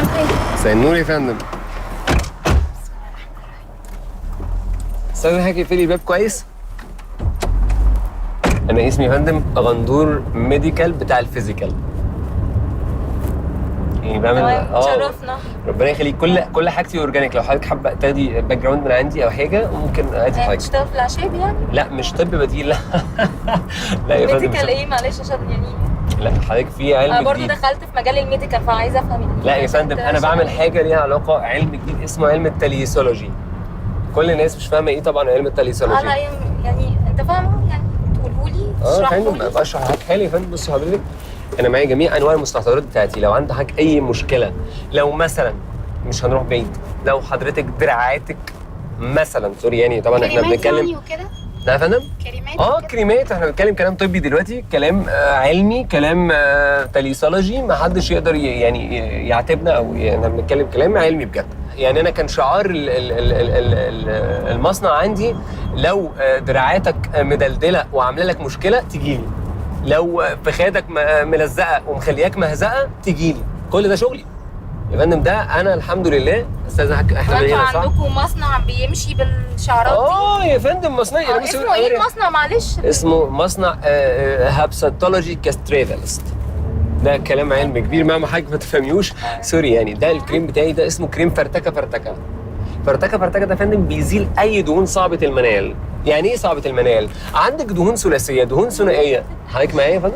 مساء النور يا فندم. استاذ حاجة يقفلي الباب كويس؟ أنا اسمي يا فندم غندور ميديكال بتاع الفيزيكال. يعني بعمل شرفنا. ربنا يخليك. كل حاجتي اورجانيك. لو حضرتك حابه تاخدي باك جراوند من عندي او حاجه ممكن ادي حاجه. بتشتغل في الاعشاب يعني؟ لا مش طب بديل، لا. لا يا فندم. ميديكال ايه معلش عشان يعني لا حضرتك في علم انا جديد. برضه دخلت في مجال الميديكال فعايزه افهم يعني. لا يا فندم انا بعمل حاجه ليها علاقه علم جديد اسمه علم التليسولوجي. كل الناس مش فاهمه ايه طبعا علم التليسولوجي. لا يعني انت فاهمه يعني تقوله لي يا فندم بشرح حالي يا فندم. بصي حضرتك انا معايا جميع انواع المستحضرات بتاعتي. لو عندك حضرتك اي مشكله، لو مثلا مش هنروح بعيد، لو حضرتك دراعاتك مثلا سوري يعني طبعا احنا بنتكلم لا يا فندم كريمات كريمات. احنا بنتكلم كلام طبي دلوقتي، كلام علمي، كلام تليسولوجي. ما حدش يقدر يعني يعاتبنا او احنا بنتكلم كلام علمي بجد. يعني انا كان شعار المصنع عندي لو دراعاتك مدلدله وعامله لك مشكله تجيلي، لو فخادك ملزقه ومخلياك مهزقه تجيلي. كل ده شغلي يا فندم. ده انا الحمد لله استاذ احنا انتوا عندكم مصنع بيمشي بالشعارات دي؟ يا فندم مصنع. اسمه ايه المصنع معلش؟ اسمه مصنع هابساتولوجي كاستريفالست. ده كلام علمي كبير مهما حضرتك ما تفهميوش سوري يعني. ده الكريم بتاعي ده اسمه كريم فرتكه فرتكه. فرتكه فرتكه ده يا فندم بيزيل اي دهون صعبه المنال. يعني ايه صعبه المنال؟ عندك دهون ثلاثيه، دهون ثنائيه. حضرتك معايا يا فندم؟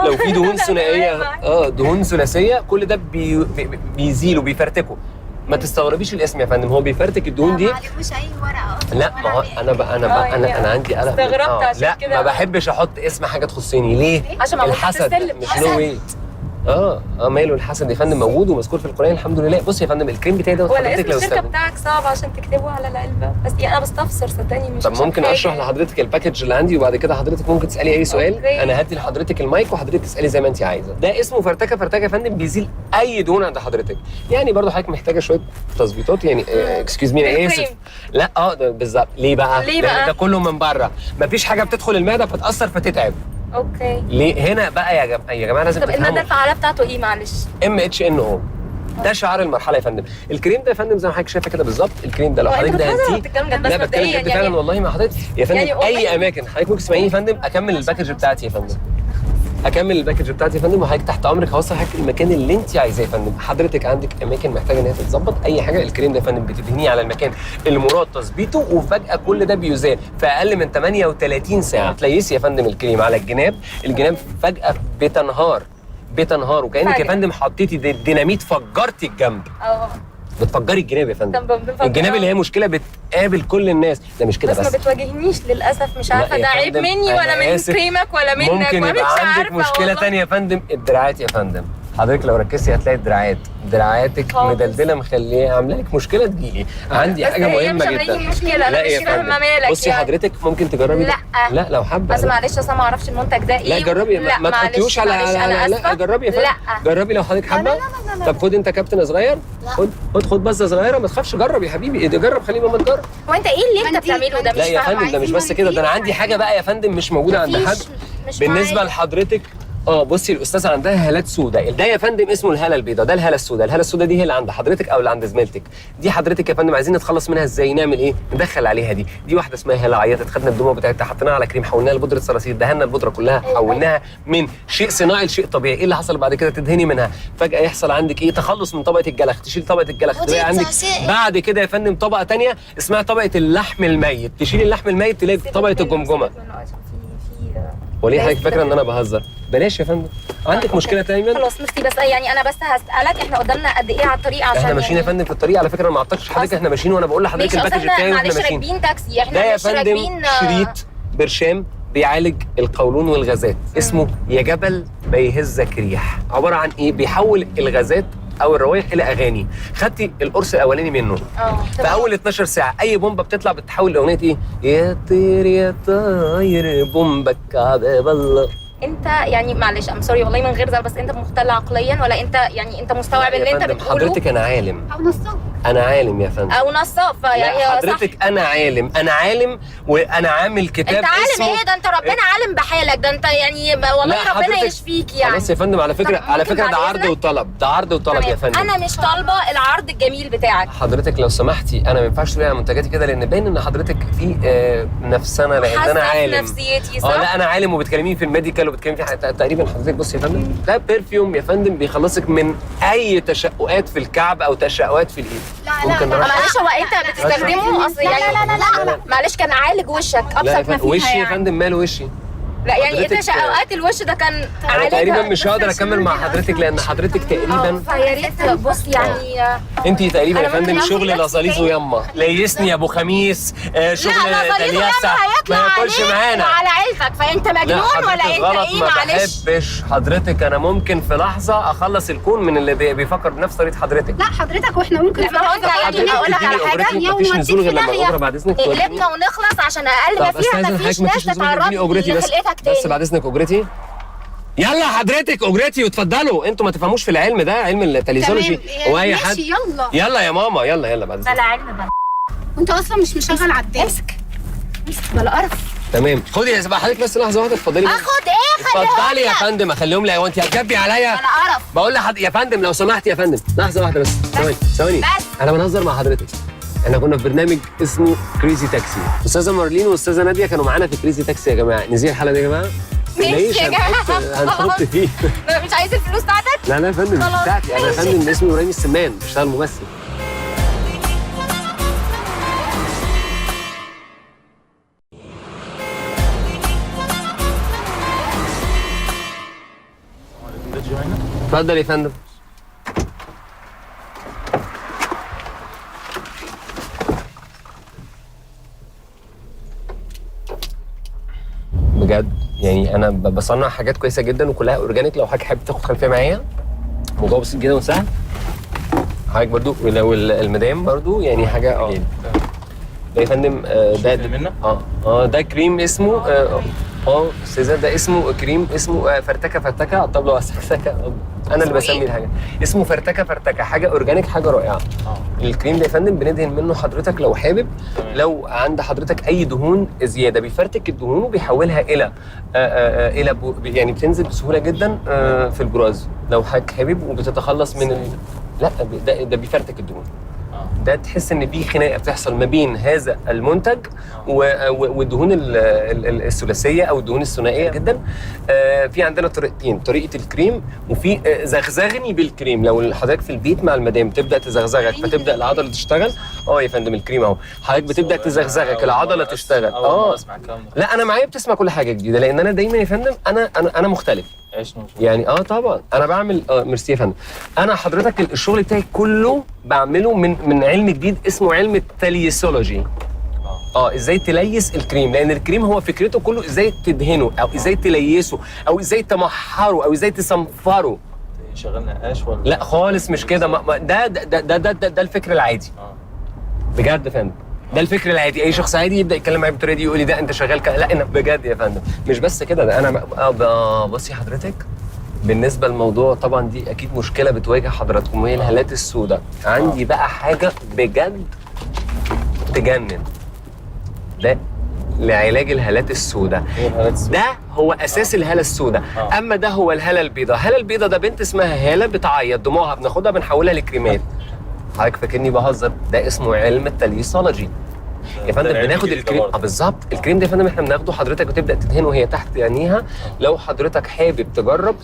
لو في دهون ثنائيه دهون ثلاثيه كل ده بيزيله بيفرتكه. ما تستغربيش الاسم يا فندم، هو بيفرتك الدهون دي. ما عليهوش اي ورقه اصلا. لا ما هو انا عندي قلق. استغربت عشان كده. لا ما بحبش احط اسم حاجه تخصني. ليه؟ عشان الحسد مش نو ويت. ماله الحسد يا فندم موجود ومذكور في القرآن الحمد لله. بصي يا فندم الكريم بتاعي ده حضرتك لو الشركه بتاعك صعب عشان تكتبه على العلبه، بس يعني انا بستفسر صدقني مش. طب ممكن اشرح لحضرتك الباكج اللي عندي وبعد كده حضرتك ممكن تسالي اي سؤال. أوكي. انا هدي لحضرتك المايك وحضرتك تسالي زي ما انت عايزه. ده اسمه فرتكه فرتكه يا فندم، بيزيل اي دهون عند حضرتك. يعني برضه حضرتك محتاجه شويه تظبيطات يعني. اكسكيوز مي انا اسف. لا ده بالظبط. ليه بقى؟ لان ده كله من بره، مفيش حاجه بتدخل المعده فتاثر فتتعب. اوكي. ليه هنا بقى يا جماعه لازم تفهموا. طب الماده الفعاله بتاعته ايه معلش؟ MHNO. ده شعار المرحله يا فندم. الكريم ده يا فندم زي ما حضرتك شايفه كده بالظبط. الكريم ده لو حضرتك دهنتيه. لا بتكلم جد فعلا والله ما حضرتك يا فندم يعني اي اماكن حضرتك ممكن تسمعيني يا فندم. اكمل الباكج بتاعتي يا فندم. يا فندم وحضرتك تحت امرك هوصل حضرتك المكان اللي انت عايزاه يا فندم. حضرتك عندك اماكن محتاجه ان هي تتظبط اي حاجه. الكريم ده يا فندم بتدهنيه على المكان اللي مراد تظبيطه وفجاه كل ده بيزال في اقل من 38 ساعه. تليسي يا فندم الكريم على الجناب فجاه بتنهار وكانك يا فندم حطيتي ديناميت فجرتي الجنب. بتفجري الجناب يا فندم. الجناب اللي هي مشكله بتقابل كل الناس. ده مش كده بس ما بتواجهنيش للاسف. مش عارفه ده عيب مني ولا من كريمك ولا منك. ممكن يبقى عندك مشكله ثانيه يا فندم. الدراعات يا فندم. حضرتك لو ركزتي هتلاقي دراعاتك مدلدله مخليه عامله لك مشكله تجيلي. عندي حاجه مهمه جدا. لا يا فندم. بصي حضرتك ممكن تجربي. لا لو حابه. بس معلش اصل ما اعرفش المنتج ده ايه. لا جربي. ما تحطيهوش على لا جربي يا فندم. جربي لو حضرتك حابه. طب خد انت كابتن صغير. خد بس صغيره ما تخافش. جرب يا حبيبي. جرب خلي ماما تجرب. هو انت ايه اللي انت بتعمله ده؟ لا يا فندم ده مش بس كده. ده انا عندي حاجه بقى يا فندم مش موجوده عند حد بالنسبه لحضرتك. بصي الاستاذه عندها هالات سوداء. ده يا فندم اسمه الهاله البيضاء. ده الهاله السوداء دي هي اللي عند حضرتك او اللي عند زميلتك. دي حضرتك يا فندم عايزين نتخلص منها ازاي؟ نعمل ايه؟ ندخل عليها دي واحده اسمها هاله عيطت. خدنا الدموع بتاعتها حطيناها على كريم حولناها لبودره صراصير. دهنا البودره كلها حولناها من شيء صناعي لشيء طبيعي. ايه اللي حصل بعد كده؟ تدهني منها فجاه يحصل عندك ايه؟ تخلص من طبقه الجلخ. تشيل طبقه الجلخ تلاقي عندك بعد كده يا فندم طبقه ثانيه اسمها طبقه اللحم الميت. تشيل اللحم الميت تلاقي طبقه الجمجمه. وليه حضرتك فاكره ان انا بهزر؟ بلاش يا فندم. عندك مشكله تانية؟ خلاص مفتي بس يعني انا بس هسالك احنا قدامنا قد ايه على الطريق عشان احنا ماشيين يا فندم في الطريق على فكره. انا ما اعتقدش حضرتك احنا ماشيين وانا بقول لحضرتك الباكج بتاعي واحنا ماشيين. راكبين تاكسي. احنا ده يا فندم شريط برشام بيعالج القولون والغازات. اسمه يا جبل ما يهزك ريح. عباره عن ايه؟ بيحول الغازات او الروايح الى اغاني. خدتي القرص الاولاني منه في اول 12 ساعه اي بومبه بتطلع بتتحول لاغنيه ايه؟ يا طير يا طاير بومبك عباب الله. انت يعني معلش ام سوري والله من غير زعل بس انت مختل عقليا ولا انت يعني انت مستوعب اللي انت بتقوله؟ حضرتك انا عالم. او نصاب. انا عالم يا فندم. او نصاب يعني لا حضرتك انا عالم وانا عامل كتاب انت عالم اسمه ايه ده؟ انت ربنا عالم بحالك ده، انت يعني والله ربنا يشفيك يعني. خلاص يا فندم، على فكره ده عرض وطلب، ده عرض وطلب يا فندم. انا مش طالبه العرض الجميل بتاعك. حضرتك لو سمحتي انا ما ينفعش تقولي على منتجاتي كده، لان باين ان حضرتك في نفسنا، لان انا عالم. نفسيتي صح؟ لا انا عالم، وبتكلميني في الميديكال وبتكلميني في تقريبا. حضرتك بصي يا فندم، ده برفيوم يا فندم بيخلصك من اي تشققات في الكعب او تشققات في الايد. ممكن معلش هو انت بتستخدمه اصل يعني؟ لا معلش كان عالج وشك ابسط ما فيها. وشي يا فندم ماله وشي؟ لا يعني انت تشققات الوش ده كان انا تقريبا مش هقدر اكمل مع حضرتك، لان حضرتك تقريبا فيا ريت بص يعني انت تقريبا يا فندم شغل لازاليز ويما ليسني يا ابو خميس. شغل دلياسه ما ياكلش معانا على عيلتك. فانت مجنون ولا انت ايه؟ معلش ما بحبش حضرتك، انا ممكن في لحظه اخلص الكون من اللي بيفكر بنفس طريقه حضرتك. لا حضرتك واحنا ممكن في لحظه يعني اقول لك على حاجه، مفيش نزول غير لما الاوبرا بعد اذنك قلبنا ونخلص عشان اقل ما فيها مفيش ناس تتعرض لخلقتك تاني. بس بعد اذنك اجرتي. يلا حضرتك اجرتي واتفضلوا. انتوا ما تفهموش في العلم ده، علم التليزولوجي هو اي حد. يلا يا ماما يلا بعد اذنك. بلا علم بقى، وانت اصلا مش مشغل عداد. امسك بلا قرف. تمام خدي يا سبا حضرتك بس لحظه واحده اتفضلي. اخد ايه؟ اتفضلي يا فندم اخليهم لي. هو انت هتجبي عليا؟ بلا قرف. بقول يا فندم لو سمحت يا فندم لحظه واحده بس، ثواني بس انا بنهزر مع حضرتك. احنا كنا في برنامج اسمه كريزي تاكسي، استاذه مارلين واستاذه ناديه كانوا معانا في كريزي تاكسي. يا جماعه نزيل الحلقه دي يا جماعه. ماشي يا جماعه هنحط فيه. مش عايز الفلوس بتاعتك؟ لا يا فندم مش بتاعتي انا. يا فندم اسمي ابراهيم السمان، بشتغل ممثل. اتفضل يا فندم. بجد يعني انا بصنع حاجات كويسه جدا وكلها اورجانيك. لو حضرتك حابب تاخد خلفيه معايا، الموضوع بسيط جدا وسهل. حضرتك برضو ولو المدام برضو يعني حاجه ده يا فندم ده ده كريم اسمه استاذه، ده اسمه كريم اسمه فرتكه على الطبله وسكسكه. انا اللي بسمي الحاجه اسمه فرتكه، حاجه اورجانيك، حاجه رائعه. الكريم ده يا فندم بندهن منه حضرتك لو حابب. لو عند حضرتك اي دهون زياده بيفرتك الدهون وبيحولها الى يعني بتنزل بسهوله جدا في البراز لو حضرتك حابب، وبتتخلص من لا ده بيفرتك الدهون. ده تحس ان في خناقه بتحصل ما بين هذا المنتج والدهون الثلاثيه او الدهون الثنائيه جدا. في عندنا طريقتين، طريقه الكريم وفي زغزغني بالكريم. لو حضرتك في البيت مع المدام تبدا تزغزغك فتبدا العضله تشتغل. يا فندم الكريم اهو، حضرتك بتبدا تزغزغك العضله تشتغل. لا انا معايا بتسمع كل حاجه جديده، لان انا دايما يا فندم انا مختلف يعني. طبعا انا بعمل ميرسي يا فندم. انا حضرتك الشغل بتاعي كله بعمله من علم جديد اسمه علم التليسولوجي. ازاي تليس الكريم، لان الكريم هو فكرته كله ازاي تدهنه او ازاي تليسه او ازاي تمحره او ازاي تصنفره. شغال نقاش ولا لا خالص مش كده. ده الفكر العادي. بجد يا فندم ده الفكر العادي. اي شخص عادي يبدا يتكلم معايا بالطريقه دي يقول لي ده انت شغال لا انا بجد يا فندم مش بس كده. ده انا بصي حضرتك بالنسبه للموضوع طبعا دي اكيد مشكله بتواجه حضراتكم وهي الهالات السوداء. عندي بقى حاجه بجد تجنن. ده لعلاج الهالات السوداء. ده هو اساس الهاله السوداء. اما ده هو الهاله البيضاء. الهاله البيضاء ده بنت اسمها هاله بتعيط، دموعها بناخدها بنحولها لكريمات. حضرتك فاكرني بهزر؟ ده اسمه علم التليسولوجي يا فندم. بناخد الكريم بالظبط. الكريم ده يا فندم احنا بناخده حضرتك وتبدا تدهنه وهي تحت عينيها. لو حضرتك حابب تجرب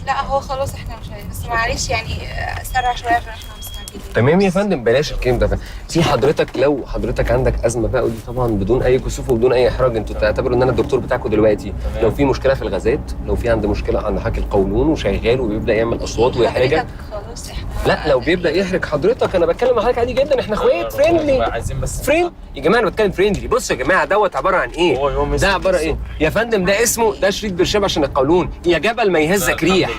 لا هو خلاص احنا مش عايزين، بس معلش يعني سرع شويه عشان احنا مستعجلين. تمام يا فندم بلاش الكريم ده. في حضرتك لو حضرتك عندك ازمه بقى، ودي طبعا بدون اي كسوف وبدون اي احراج، انتوا تعتبروا ان انا الدكتور بتاعكم دلوقتي. لو في مشكله في الغازات، لو في عند مشكله عند حاجه القولون وشغال وبيبدا يعمل اصوات ويحرجك، خلاص احنا لا لو بيبدا يحرج حضرتك انا بتكلم مع حضرتك عادي جدا. احنا اخوات فريندلي. عايزين بس فريند يا جماعه، انا بتكلم فريندلي. بصوا يا جماعه دوت عباره عن ايه؟ ده عباره ايه يا فندم؟ ده اسمه ده شريط برشام عشان القولون. يا جبل ما يهزك ريح،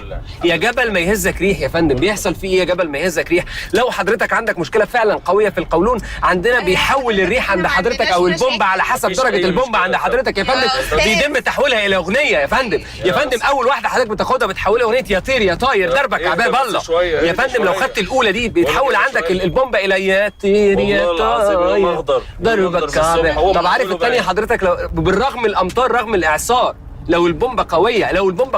يا جبل ما يهزك ريح يا فندم. بيحصل فيه ايه يا جبل ما يهزك ريح؟ لو حضرتك عندك مشكله فعلا قويه في القولون، عندنا بيحول الريح عند حضرتك او البومبه على حسب درجه البومبه عند حضرتك يا فندم، بيتم تحويلها الى اغنيه يا فندم. يا فندم اول واحده حضرتك بتاخدها بتحولها اغنيه يا طير يا طاير دربك عباب الله يا فندم. لو خدت الاولى دي بيتحول عندك البومبا الى يا طير يا والله العظيم لون طاير أخضر. ضربك الصبح. هو طب عارف كله الثانيه بقى. حضرتك لو بالرغم الامطار رغم الاعصار لو البومبا قويه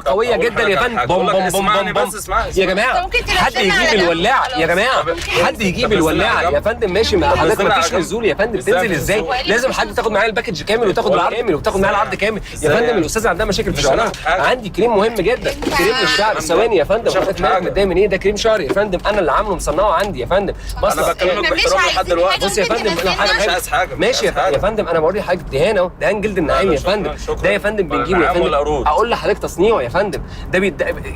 قويه أقول جدا يا لك فندم حاجة. بوم أقول لك بوم بوم اسمعني بوم بس، اسمعني. يا جماعه ممكن تنزلنا حد على يجيب جنب الولاعه وخلاص. يا جماعه حد يجيب طب الولاعه نزلنا يا فندم ماشي ما طب حضرتك نزلنا ما فيش على جنب. نزول يا فندم إزاي تنزل ازاي هو لازم حد تاخد معايا الباكج كامل وتاخد بقول العرض لك كامل وتاخد معايا العرض كامل يا إزاي فندم يعني؟ الاستاذ عندها مشاكل في مش شعرها هناخد حاجة. عندي كريم مهم جدا كريم للشعر ثواني يا فندم مش هاخد حضرتك مالك حاجة. متضايق من ايه ده كريم شعر يا فندم انا اللي عامله مصنعه عندي يا فندم انا بكلمك إحنا مش باحترام لحد عايزين دلوقتي. حاجة. بص يا فندم ممكن لو حاجه مش عايز حاجة، مش ماشي عايز حاجة. يا فندم انا بوري حضرتك دهان اهو دهان جلد النعام يا شكراً، فندم شكراً. ده يا فندم بنجيبه يا نعام ولا فندم قرود؟ اقول لحضرتك تصنيعه يا فندم ده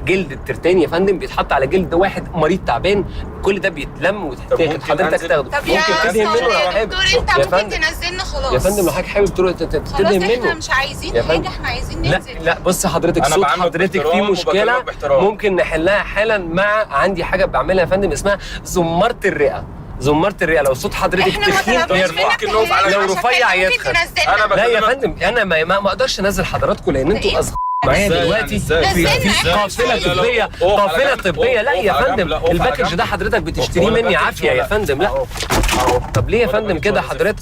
جلد الترتان يا فندم بيتحط على جلد واحد مريض تعبان كل ده بيتلم وتتاخد ممكن حضرتك أنزل؟ تاخده طب يا ممكن تدهن منه لو دكتور حابب انت يا ممكن فندم تنزلنا خلاص. يا فندم لو حضرتك حابب تروح خلاص تدهن احنا منه مش عايزين يا حاجه، فندم. احنا عايزين لا ننزل. لا بص حضرتك أنا صوت بعاملك حضرتك فيه باحترام مشكله وبكلمك باحترام. ممكن نحلها حالا مع عندي حاجه بعملها يا فندم اسمها زمارة الرئه زمارة الرئه لو صوت حضرتك احنا ما تخين طلبناش يرفع منك نقف على لو عشان رفيع كده ممكن يتخن. تنزلنا. أنا لا يا بكلمك. فندم انا ما اقدرش انزل حضراتكم لان انتوا معايا إزاي دلوقتي يعني؟ إزاي؟ في نزلنا. قافله لا، لا، طبيه أقف على قافله جنب. طبيه لا يا أقف على فندم جنب. لا، أقف على الباكج جنب. ده حضرتك بتشتريه مني عافيه يا فندم لا طب ليه يا فندم كده حضرتك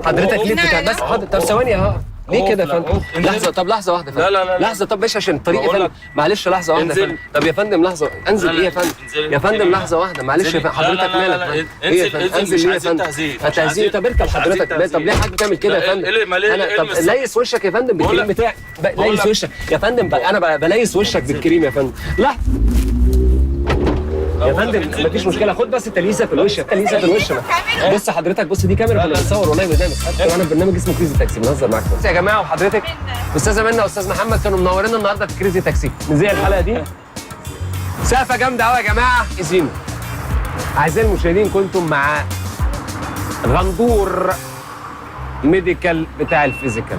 حضرتك ليه بتاع بس حاضر طب ثواني اهو ليه كده يا فندم لحظه طب لحظه واحده يا فندم. لا، لا، لا. لحظه طب ماشي عشان الطريق يا بقول فندم لك. معلش لحظه واحده يا انزل. فندم طب يا فندم لحظه انزل لا، لا، ايه يا فندم انزل. يا فندم لحظه واحده معلش يا فندم لا، لا، حضرتك لا، لا، مالك لا، ايه يا انزل، فندم انزل، انزل مش ليه يا عايزين فندم تهزيق، مش هتهزيق عايزين- طب اركب مش حضرتك عايزين طب ليه حضرتك بتعمل كده يا لا، فندم ايه طب المس- ليس وشك يا فندم بقول بالكريم لك- بتاعي بقول ليس لك- وشك يا فندم انا بليس وشك بالكريم يا فندم لحظه يا فندم مفيش مشكله خد بس تليسه في الوش تليسه في الوش بص حضرتك بص دي كاميرا كنا بنصور والله برنامج انا في برنامج اسمه كريزي تاكسي بنهزر معاكم بص يا جماعه وحضرتك استاذه منى واستاذ محمد كانوا منورين النهارده في كريزي تاكسي نزيع الحلقه دي سقفه جامده قوي يا جماعه زينو اعزائي المشاهدين كنتم مع غندور ميديكال بتاع الفيزيكال